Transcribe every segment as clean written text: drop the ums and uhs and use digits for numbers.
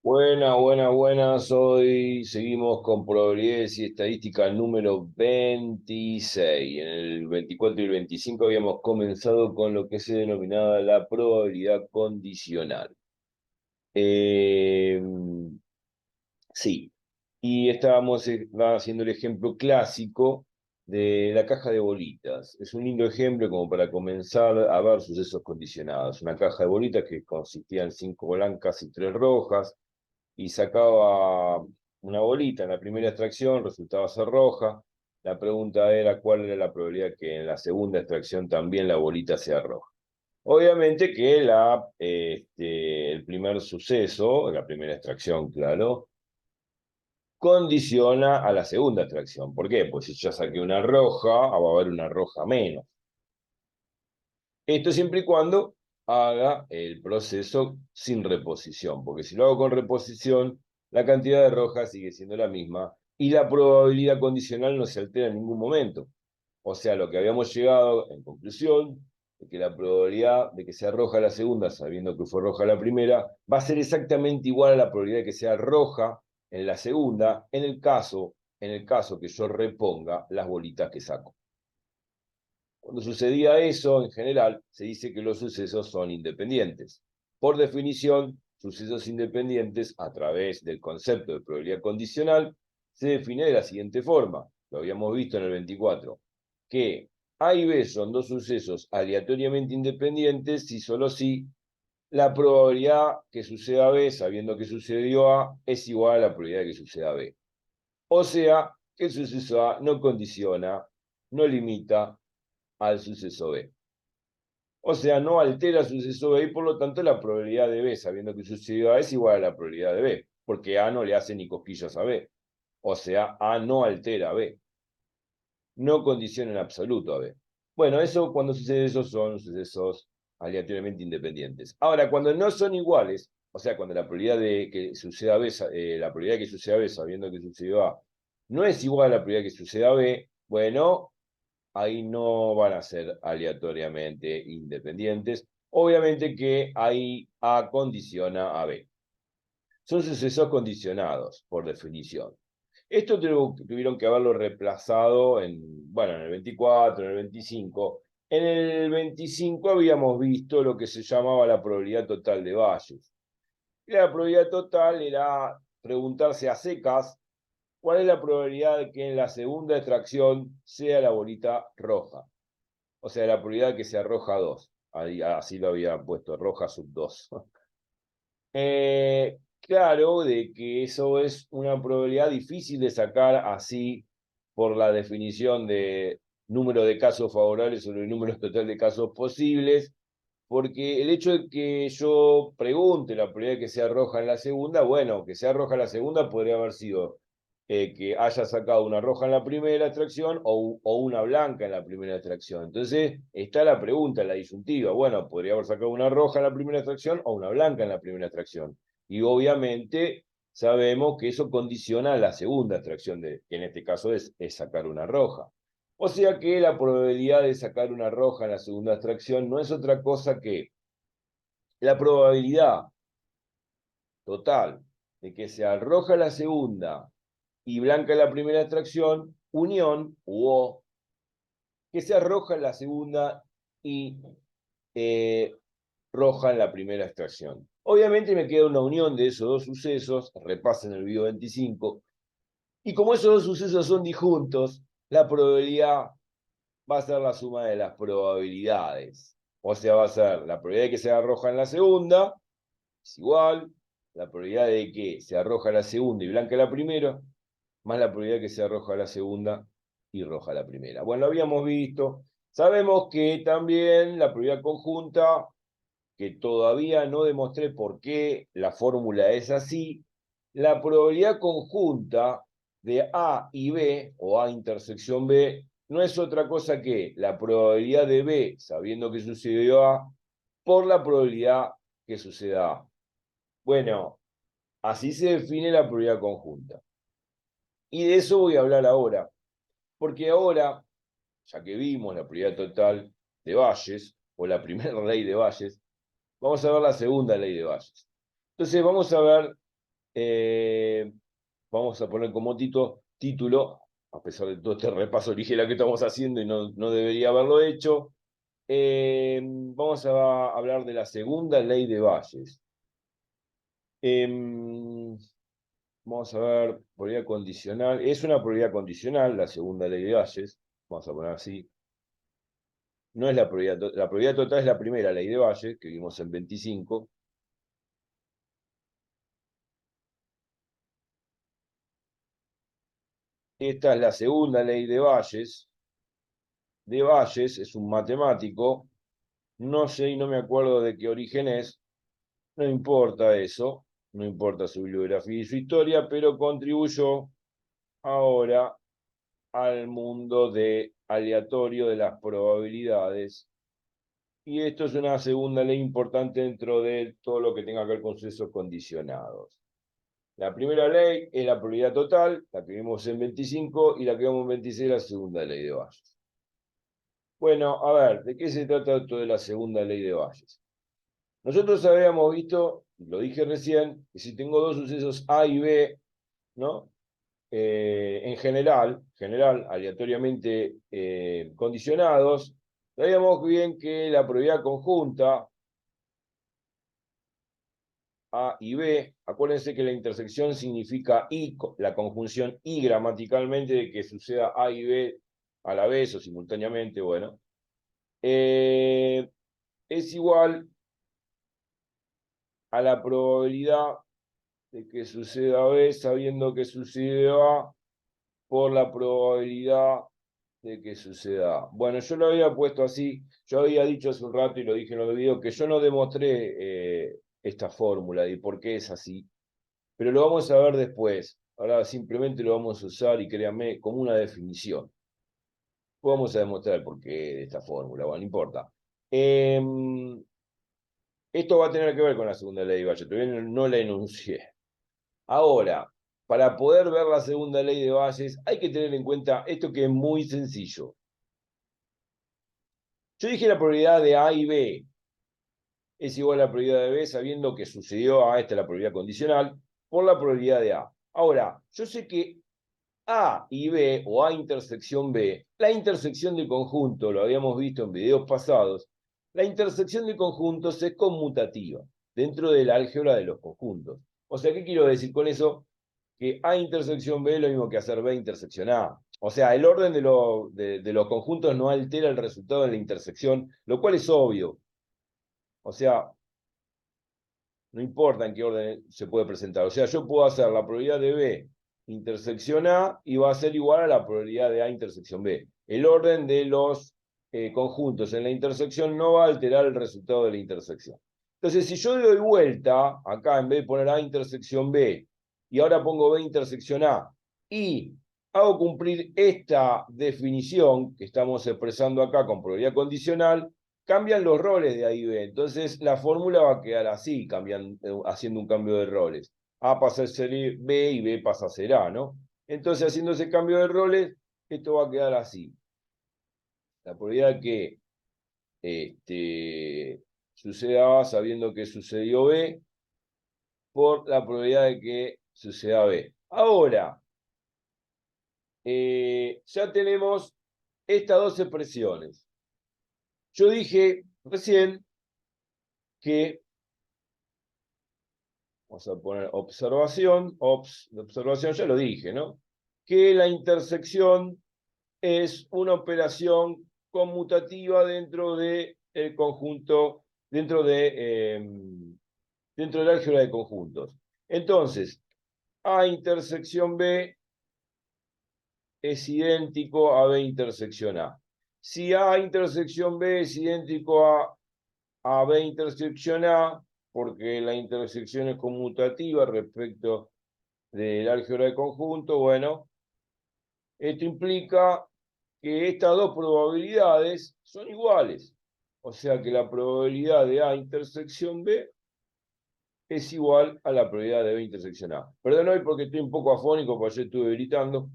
Buenas. Hoy seguimos con probabilidades y estadística número 26. En el 24 y el 25 habíamos comenzado con lo que se denominaba la probabilidad condicional. Eh, sí, y estábamos haciendo el ejemplo clásico de la caja de bolitas. Es un lindo ejemplo como para comenzar a ver sucesos condicionados. Una caja de bolitas que consistía en 5 blancas y 3 rojas y sacaba una bolita en la primera extracción, resultaba ser roja. La pregunta era cuál era la probabilidad que en la segunda extracción también la bolita sea roja. Obviamente que el primer suceso, la primera extracción, claro, condiciona a la segunda extracción. ¿Por qué? Pues si yo saqué una roja, va a haber una roja menos. Esto siempre y cuando haga el proceso sin reposición, porque si lo hago con reposición, la cantidad de rojas sigue siendo la misma y la probabilidad condicional no se altera en ningún momento. O sea, lo que habíamos llegado en conclusión es que la probabilidad de que sea roja la segunda, sabiendo que fue roja la primera, va a ser exactamente igual a la probabilidad de que sea roja en la segunda, en el caso que yo reponga las bolitas que saco. Cuando sucedía eso, en general, se dice que los sucesos son independientes. Por definición, sucesos independientes, a través del concepto de probabilidad condicional, se define de la siguiente forma. Lo habíamos visto en el 24, que A y B son dos sucesos aleatoriamente independientes si solo si la probabilidad que suceda B, sabiendo que sucedió A, es igual a la probabilidad de que suceda B. O sea, que el suceso A no condiciona, no limita al suceso B. O sea, no altera el suceso B y por lo tanto la probabilidad de B, sabiendo que sucedió A, es igual a la probabilidad de B, porque A no le hace ni cosquillas a B. O sea, A no altera a B, no condiciona en absoluto a B. Bueno, eso cuando sucede eso son sucesos aleatoriamente independientes. Ahora, cuando no son iguales, o sea, cuando la probabilidad de que suceda B, la probabilidad de que suceda B sabiendo que sucedió A, no es igual a la probabilidad de que suceda B, bueno, ahí no van a ser aleatoriamente independientes. Obviamente que ahí A condiciona a B. Son sucesos condicionados, por definición. Esto tuvieron que haberlo reemplazado en el 24, en el 25. En el 25 habíamos visto lo que se llamaba la probabilidad total de Bayes. Y la probabilidad total era preguntarse a secas cuál es la probabilidad de que en la segunda extracción sea la bolita roja. O sea, la probabilidad de que sea roja 2. Así lo había puesto, roja sub 2. Claro, de que eso es una probabilidad difícil de sacar así por la definición de número de casos favorables sobre el número total de casos posibles, porque el hecho de que yo pregunte la probabilidad de que sea roja en la segunda, bueno, que sea roja en la segunda podría haber sido que haya sacado una roja en la primera extracción o una blanca en la primera extracción. Entonces está la pregunta, la disyuntiva. Bueno, podría haber sacado una roja en la primera extracción o una blanca en la primera extracción. Y obviamente sabemos que eso condiciona la segunda extracción, que en este caso es sacar una roja. O sea que la probabilidad de sacar una roja en la segunda extracción no es otra cosa que la probabilidad total de que sea roja la segunda y blanca la primera extracción, unión, o que sea roja la segunda y eh, roja en la primera extracción. Obviamente me queda una unión de esos dos sucesos, repasen el video 25, y como esos dos sucesos son disjuntos, la probabilidad va a ser la suma de las probabilidades. O sea, va a ser la probabilidad de que sea roja en la segunda, es igual, la probabilidad de que sea roja la segunda y blanca la primera, más la probabilidad de que sea roja la segunda y roja la primera. Bueno, lo habíamos visto. Sabemos que también la probabilidad conjunta, que todavía no demostré por qué la fórmula es así, la probabilidad conjunta de A y B, o A intersección B, no es otra cosa que la probabilidad de B, sabiendo que sucedió A, por la probabilidad que suceda A. Bueno, así se define la probabilidad conjunta. Y de eso voy a hablar ahora, porque ahora, ya que vimos la probabilidad total de Bayes, o la primera ley de Bayes, vamos a ver la segunda ley de Bayes. Entonces vamos a ver Vamos a poner como título, a pesar de todo este repaso ligero que estamos haciendo y no debería haberlo hecho, vamos a hablar de la segunda ley de Bayes. Vamos a ver, probabilidad condicional. Es una probabilidad condicional, la segunda ley de Bayes. Vamos a poner así. No es la probabilidad total es la primera ley de Bayes, que vimos en 25. Esta es la segunda ley de Bayes. De Bayes es un matemático. No sé y no me acuerdo de qué origen es. No importa eso. No importa su bibliografía y su historia, pero contribuyó ahora al mundo de aleatorio de las probabilidades. Y esto es una segunda ley importante dentro de todo lo que tenga que ver con sucesos condicionados. La primera ley es la probabilidad total, la que vimos en 25, y la que vimos en 26, la segunda ley de Bayes. Bueno, a ver, ¿de qué se trata esto de la segunda ley de Bayes? Nosotros habíamos visto, lo dije recién, que si tengo dos sucesos A y B, ¿no? En general, aleatoriamente condicionados, sabíamos bien que la probabilidad conjunta A y B, acuérdense que la intersección significa I, la conjunción I gramaticalmente de que suceda A y B a la vez o simultáneamente, bueno, es igual a la probabilidad de que suceda B sabiendo que sucede A por la probabilidad de que suceda A. Bueno, yo lo había puesto así, yo había dicho hace un rato y lo dije en los videos que yo no demostré esta fórmula y por qué es así, pero lo vamos a ver después. Ahora simplemente lo vamos a usar y créanme como una definición. Vamos a demostrar el porqué de esta fórmula, bueno, no importa. Esto va a tener que ver con la segunda ley de Bayes, todavía no la enuncié. Ahora, para poder ver la segunda ley de Bayes, hay que tener en cuenta esto que es muy sencillo. Yo dije la probabilidad de A y B es igual a la probabilidad de B sabiendo que sucedió A, esta es la probabilidad condicional, por la probabilidad de A. Ahora, yo sé que A y B, o A intersección B, la intersección de conjunto, lo habíamos visto en videos pasados, la intersección de conjuntos es conmutativa dentro del álgebra de los conjuntos. O sea, ¿qué quiero decir con eso? Que A intersección B es lo mismo que hacer B intersección A. O sea, el orden de los conjuntos no altera el resultado de la intersección, lo cual es obvio. O sea, no importa en qué orden se puede presentar. O sea, yo puedo hacer la probabilidad de B intersección A y va a ser igual a la probabilidad de A intersección B. El orden de los conjuntos en la intersección no va a alterar el resultado de la intersección. Entonces, si yo doy vuelta, acá en vez de poner A intersección B, y ahora pongo B intersección A, y hago cumplir esta definición que estamos expresando acá con probabilidad condicional, cambian los roles de A y B. Entonces la fórmula va a quedar así, haciendo un cambio de roles. A pasa a ser B y B pasa a ser A, ¿no? Entonces, haciendo ese cambio de roles, esto va a quedar así. La probabilidad que suceda A sabiendo que sucedió B por la probabilidad de que suceda B. Ahora, ya tenemos estas dos expresiones. Yo dije recién que vamos a poner observación, observación, ya lo dije, ¿no? Que la intersección es una operación conmutativa dentro del conjunto, dentro del álgebra de conjuntos. Entonces, A intersección B es idéntico a B intersección A. Si A intersección B es idéntico a B intersección A, porque la intersección es conmutativa respecto del álgebra de conjunto, bueno, esto implica que estas dos probabilidades son iguales. O sea que la probabilidad de A intersección B es igual a la probabilidad de B intersección A. Perdón hoy porque estoy un poco afónico, porque ayer estuve gritando.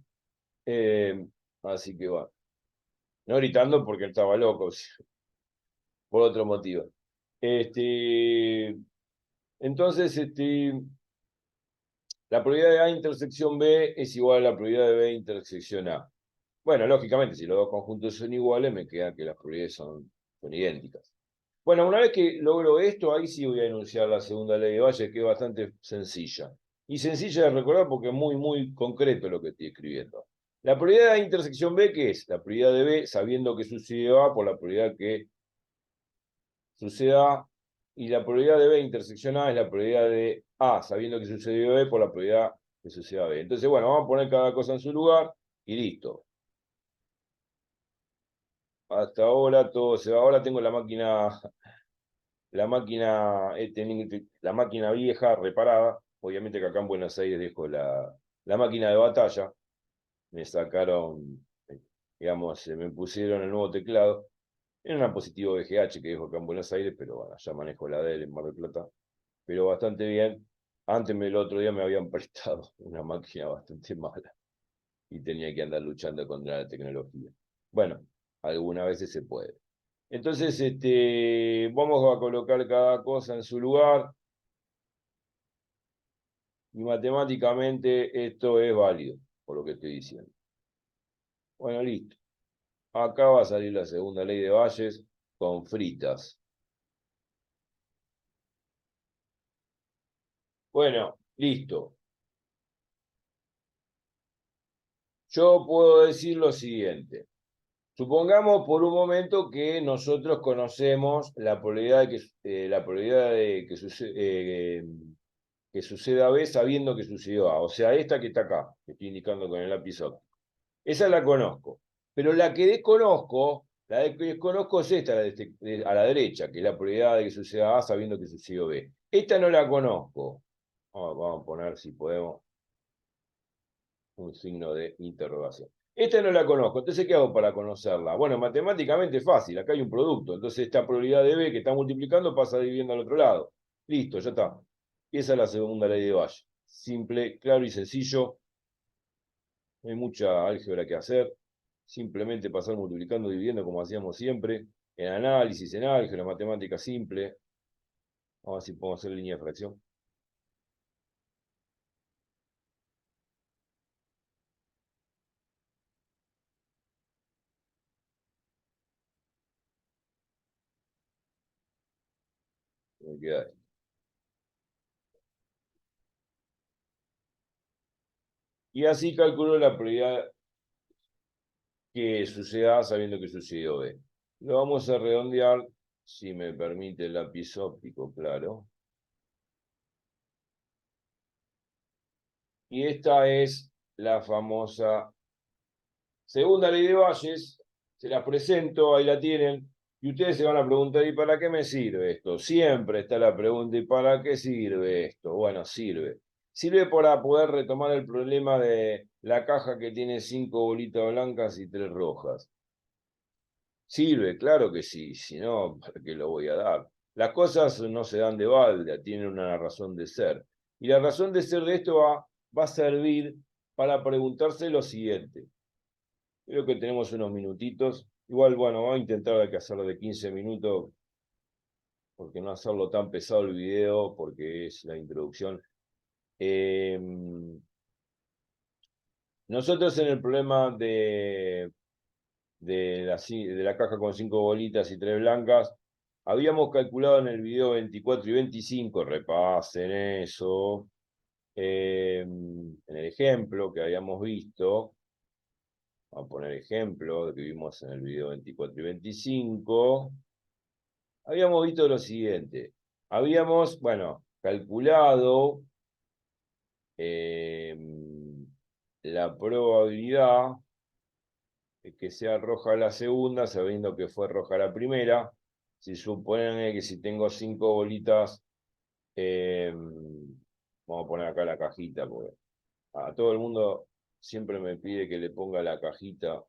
eh, Así que bueno. No gritando porque estaba loco, por otro motivo. Este, entonces, La probabilidad de A intersección B es igual a la probabilidad de B intersección A. Bueno, lógicamente, si los dos conjuntos son iguales, me queda que las probabilidades son idénticas. Bueno, una vez que logro esto, ahí sí voy a enunciar la segunda ley de Bayes, que es bastante sencilla. Y sencilla de recordar porque es muy, muy concreto lo que estoy escribiendo. La probabilidad de intersección B, ¿qué es? La probabilidad de B sabiendo que sucede A por la probabilidad que suceda A. Y la probabilidad de B intersección A es la probabilidad de A sabiendo que sucedió B por la probabilidad que suceda B. Entonces, bueno, vamos a poner cada cosa en su lugar y listo. Hasta ahora todo se va. Ahora tengo la máquina la máquina vieja reparada. Obviamente que acá en Buenos Aires dejo la máquina de batalla. Me sacaron, digamos, me pusieron el nuevo teclado. Era una positivo VGH que dejo acá en Buenos Aires, pero bueno, ya manejo la Dell en Mar del Plata. Pero bastante bien. Antes, el otro día me habían prestado una máquina bastante mala y tenía que andar luchando contra la tecnología. Bueno, algunas veces se puede. Entonces, vamos a colocar cada cosa en su lugar y matemáticamente esto es válido, por lo que estoy diciendo. Bueno, listo. Acá va a salir la segunda ley de Bayes con fritas. Bueno, listo. Yo puedo decir lo siguiente. Supongamos por un momento que nosotros conocemos la probabilidad que suceda B sabiendo que sucedió A. O sea, esta que está acá, que estoy indicando con el lápiz óptico. Esa la conozco. Pero la que desconozco, es esta, a la derecha, que es la probabilidad de que suceda A sabiendo que sucedió B. Esta no la conozco. Vamos a poner, si podemos, un signo de interrogación. Esta no la conozco, entonces ¿qué hago para conocerla? Bueno, matemáticamente es fácil, acá hay un producto, entonces esta probabilidad de B que está multiplicando pasa dividiendo al otro lado. Listo, ya está. Y esa es la segunda ley de Bayes. Simple, claro y sencillo, no hay mucha álgebra que hacer, simplemente pasar multiplicando, dividiendo como hacíamos siempre, en análisis, en álgebra, matemática simple. Vamos a ver si podemos hacer línea de fracción. Me queda ahí. Y así calculo la probabilidad que suceda A sabiendo que sucedió B. Lo vamos a redondear, si me permite el lápiz óptico, claro. Y esta es la famosa segunda ley de Bayes. Se las presento, ahí la tienen. Y ustedes se van a preguntar, ¿y para qué me sirve esto? Siempre está la pregunta, ¿y para qué sirve esto? Bueno, sirve. Sirve para poder retomar el problema de la caja que tiene 5 bolitas blancas y 3 rojas. Sirve, claro que sí, si no, ¿para qué lo voy a dar? Las cosas no se dan de balde, tienen una razón de ser. Y la razón de ser de esto va a servir para preguntarse lo siguiente. Creo que tenemos unos minutitos. Igual, bueno, vamos a intentar que hacerlo de 15 minutos, porque no hacerlo tan pesado el video, porque es la introducción. Eh, Nosotros en el problema de la caja con 5 bolitas y 3 blancas, habíamos calculado en el video 24 y 25, repasen eso, en el ejemplo que habíamos visto, vamos a poner ejemplo que vimos en el video 24 y 25, habíamos visto lo siguiente, habíamos, bueno, calculado eh, la probabilidad que sea roja la segunda, sabiendo que fue roja la primera. Si suponen que si tengo 5 bolitas, vamos a poner acá la cajita, porque a todo el mundo siempre me pide que le ponga la cajita.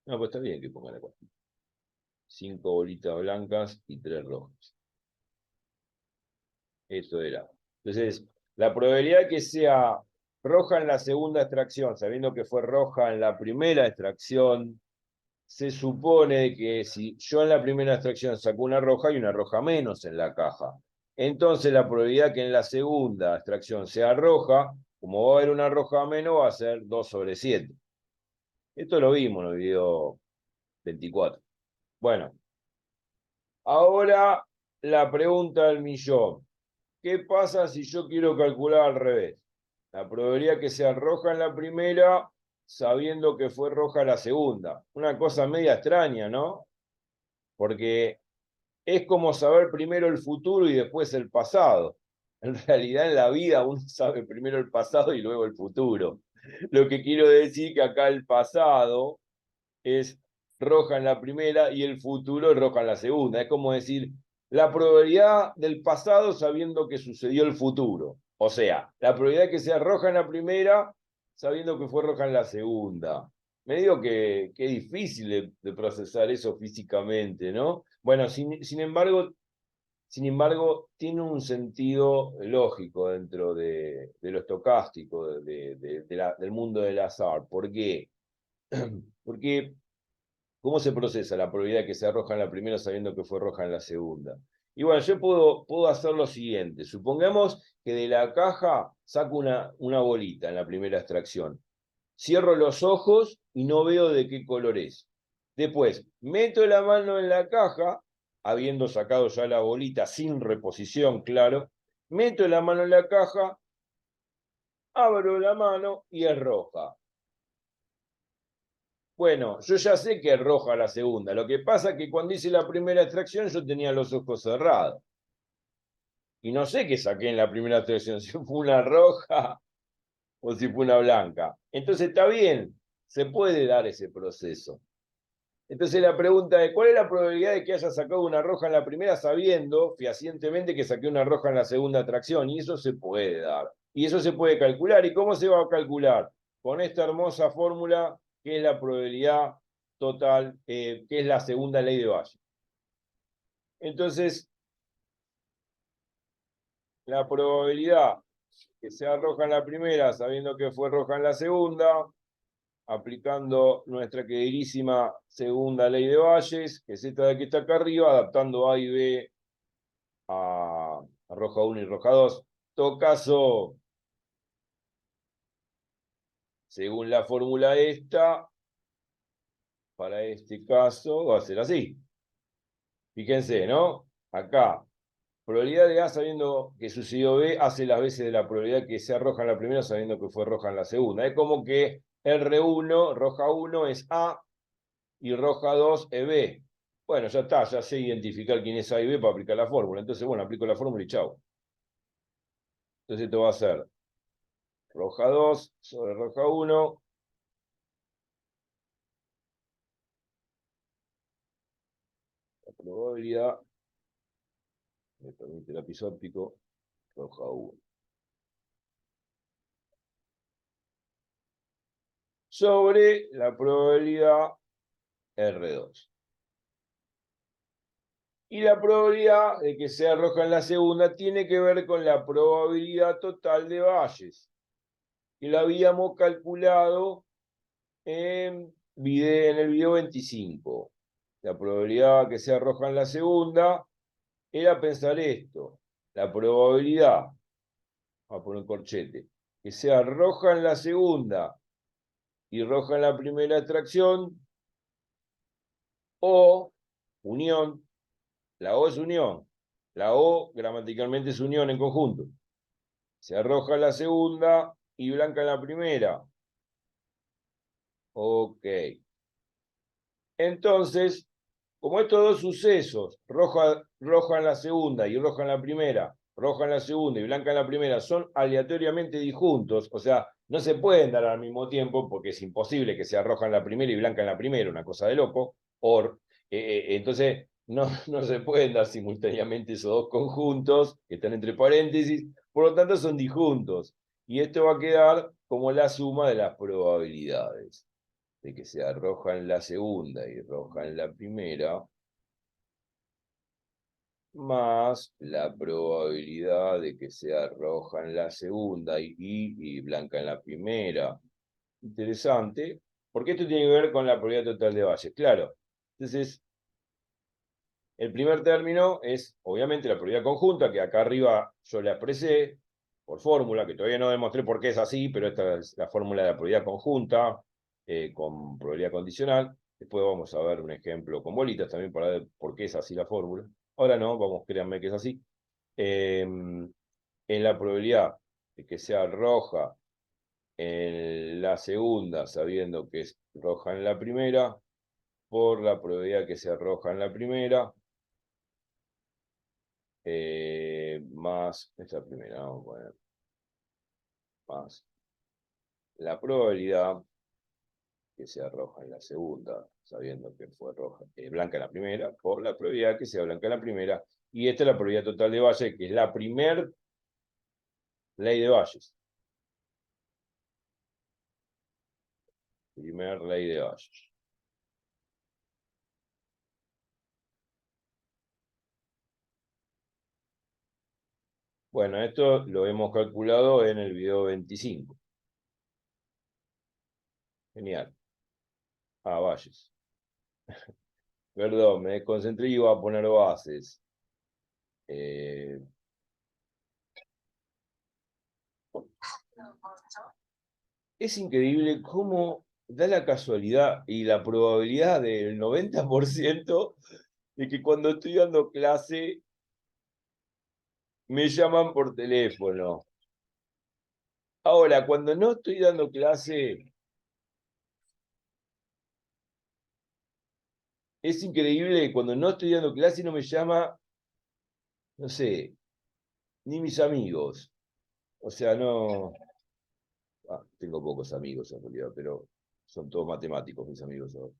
No, pues está bien que ponga la cajita. 5 bolitas blancas y 3 rojas. Eso era. Entonces, la probabilidad que sea roja en la segunda extracción, sabiendo que fue roja en la primera extracción, se supone que si yo en la primera extracción saco una roja, hay una roja menos en la caja. Entonces la probabilidad que en la segunda extracción sea roja, como va a haber una roja menos, va a ser 2/7. Esto lo vimos en el video 24. Bueno, ahora la pregunta del millón. ¿Qué pasa si yo quiero calcular al revés? La probabilidad que sea roja en la primera, sabiendo que fue roja la segunda. Una cosa media extraña, ¿no? Porque es como saber primero el futuro y después el pasado. En realidad en la vida uno sabe primero el pasado y luego el futuro. Lo que quiero decir que acá el pasado es roja en la primera y el futuro es roja en la segunda. Es como decir, la probabilidad del pasado sabiendo que sucedió el futuro. O sea, la probabilidad que sea roja en la primera sabiendo que fue roja en la segunda. Me digo que es difícil de procesar eso físicamente, ¿no? Bueno, sin embargo, tiene un sentido lógico dentro de lo estocástico, del mundo del azar. ¿Por qué? Porque ¿cómo se procesa la probabilidad de que sea roja en la primera sabiendo que fue roja en la segunda? Y bueno, yo puedo hacer lo siguiente. Supongamos que de la caja saco una bolita en la primera extracción. Cierro los ojos y no veo de qué color es. Después, meto la mano en la caja, habiendo sacado ya la bolita sin reposición, claro. Meto la mano en la caja, abro la mano y es roja. Bueno, yo ya sé que es roja la segunda. Lo que pasa es que cuando hice la primera extracción yo tenía los ojos cerrados. Y no sé qué saqué en la primera extracción, si fue una roja o si fue una blanca. Entonces está bien, se puede dar ese proceso. Entonces la pregunta es, ¿cuál es la probabilidad de que haya sacado una roja en la primera sabiendo fehacientemente que saqué una roja en la segunda extracción? Y eso se puede dar. Y eso se puede calcular. ¿Y cómo se va a calcular? Con esta hermosa fórmula que es la probabilidad total, que es la segunda ley de Bayes. Entonces, la probabilidad que sea roja en la primera, sabiendo que fue roja en la segunda, aplicando nuestra queridísima segunda ley de Bayes, que es esta de que está acá arriba, adaptando A y B a roja 1 y roja 2. En todo caso, según la fórmula esta, para este caso va a ser así. Fíjense, ¿no? Acá, probabilidad de A sabiendo que sucedió B hace las veces de la probabilidad que sea roja en la primera sabiendo que fue roja en la segunda. Es como que R1, roja 1 es A y roja 2 es B. Bueno, ya está, ya sé identificar quién es A y B para aplicar la fórmula. Entonces, bueno, aplico la fórmula y chao. Entonces esto va a ser roja 2 sobre roja 1. La probabilidad, me permite lápiz óptico, roja 1. Sobre la probabilidad R2. Y la probabilidad de que sea roja en la segunda tiene que ver con la probabilidad total de Bayes, que la habíamos calculado en el video 25. La probabilidad que sea roja en la segunda era pensar esto. La probabilidad, vamos a poner un corchete, que sea roja en la segunda y roja en la primera extracción, o unión. La O es unión. La O gramaticalmente es unión en conjunto. Sea roja en la segunda y blanca en la primera. Ok. Entonces, como estos dos sucesos, roja en la segunda y roja en la primera, roja en la segunda y blanca en la primera, son aleatoriamente disjuntos, o sea, no se pueden dar al mismo tiempo porque es imposible que sea roja en la primera y blanca en la primera, una cosa de loco, entonces no se pueden dar simultáneamente esos dos conjuntos que están entre paréntesis, por lo tanto son disjuntos, y esto va a quedar como la suma de las probabilidades de que sea roja en la segunda y roja en la primera, más la probabilidad de que sea roja en la segunda y blanca en la primera. Interesante, porque esto tiene que ver con la probabilidad total de Bayes. Claro, entonces, El primer término es, obviamente, la probabilidad conjunta, que acá arriba yo la expresé por fórmula, que todavía no demostré por qué es así, pero esta es la fórmula de la probabilidad conjunta, con probabilidad condicional. Después vamos a ver un ejemplo con bolitas también para ver por qué es así la fórmula. Ahora no, vamos, créanme que es así. En la probabilidad de que sea roja en la segunda, sabiendo que es roja en la primera, por la probabilidad que sea roja en la primera, más esta primera, vamos a poner, más la probabilidad que sea roja en la segunda, sabiendo que fue roja, blanca en la primera, por la probabilidad que sea blanca en la primera, y esta es la probabilidad total de Bayes, que es la primer ley de Bayes. Primer ley de Bayes. Bueno, esto lo hemos calculado en el video 25. Genial. Ah, Bayes. Perdón, me desconcentré y iba a poner bases. Es increíble cómo da la casualidad y la probabilidad del 90% de que cuando estoy dando clase me llaman por teléfono. Ahora, cuando no estoy dando clase, es increíble, cuando no estoy dando clase no me llama, no sé, ni mis amigos. O sea, no... tengo pocos amigos en realidad, pero son todos matemáticos mis amigos ahora.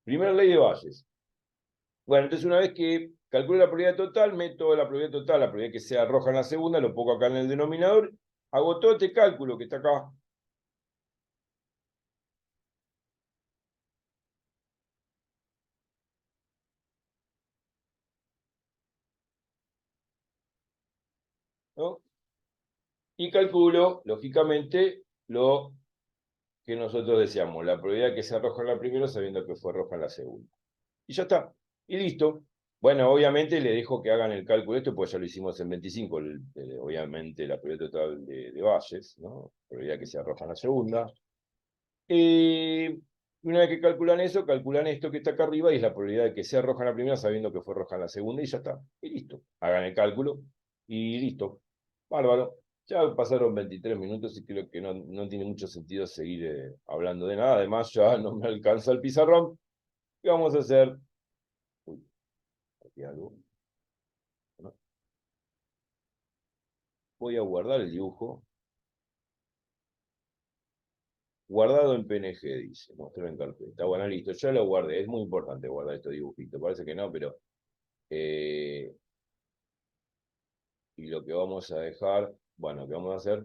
Primera ley de Bayes. Bueno, entonces una vez que calculo la probabilidad total, meto la probabilidad total, la probabilidad que sea roja en la segunda, lo pongo acá en el denominador, hago todo este cálculo que está acá. ¿No? Y calculo, lógicamente, lo que nosotros deseamos, la probabilidad que sea roja en la primera sabiendo que fue roja en la segunda. Y ya está, y listo. Bueno, obviamente le dejo que hagan el cálculo esto, pues ya lo hicimos en 25, obviamente la probabilidad total de Bayes, ¿no? Probabilidad que sea roja en la segunda. Una vez que calculan eso, calculan esto que está acá arriba y es la probabilidad de que sea roja en la primera sabiendo que fue roja en la segunda y ya está. Y listo. Hagan el cálculo y listo. Bárbaro. Ya pasaron 23 minutos y creo que no tiene mucho sentido seguir hablando de nada. Además, ya no me alcanza el pizarrón. ¿Qué vamos a hacer? Uy, aquí algo. ¿No? Voy a guardar el dibujo. Guardado en PNG, dice. Mostrar en carpeta. Bueno, listo. Ya lo guardé. Es muy importante guardar estos dibujitos. Parece que no, pero... y lo que vamos a dejar, bueno, lo que vamos a hacer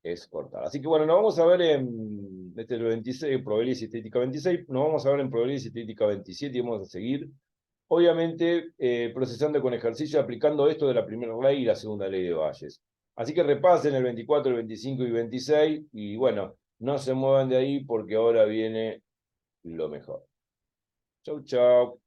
es cortar. Así que bueno, nos vamos a ver en este es el 26, probabilidad y estética 26, nos vamos a ver en probabilidad y estética 27 y vamos a seguir, obviamente, procesando con ejercicio, aplicando esto de la primera ley y la segunda ley de Bayes. Así que repasen el 24, el 25 y 26 y bueno, no se muevan de ahí porque ahora viene lo mejor. Chau, chau.